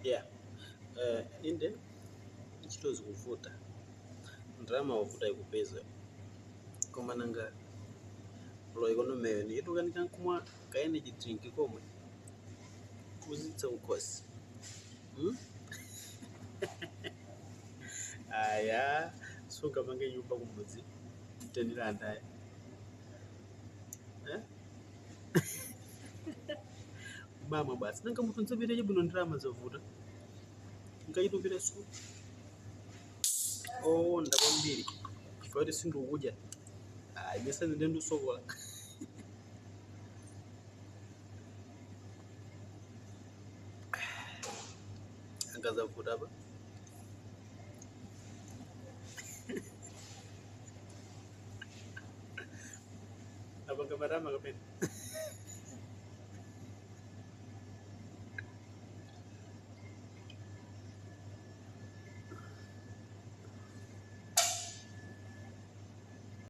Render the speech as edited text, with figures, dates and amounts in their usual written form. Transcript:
Yeah. Inde ntchito zikuvuta ndalama wavuta ikupeza koma nanga lo ikonomeyo ndiyitukanika nkumwa ka energy drink komwe kuzitsa ukhosi. Aya sungamange nyumba kumudzi tendera andaya bamwe basi nanga munthu ntsapita bwino ndalama zavuta nkachitupira su ndakwambiri chifukwa kuti sindikudya mesani ndendusokola angazavuta apa apanga marama kapena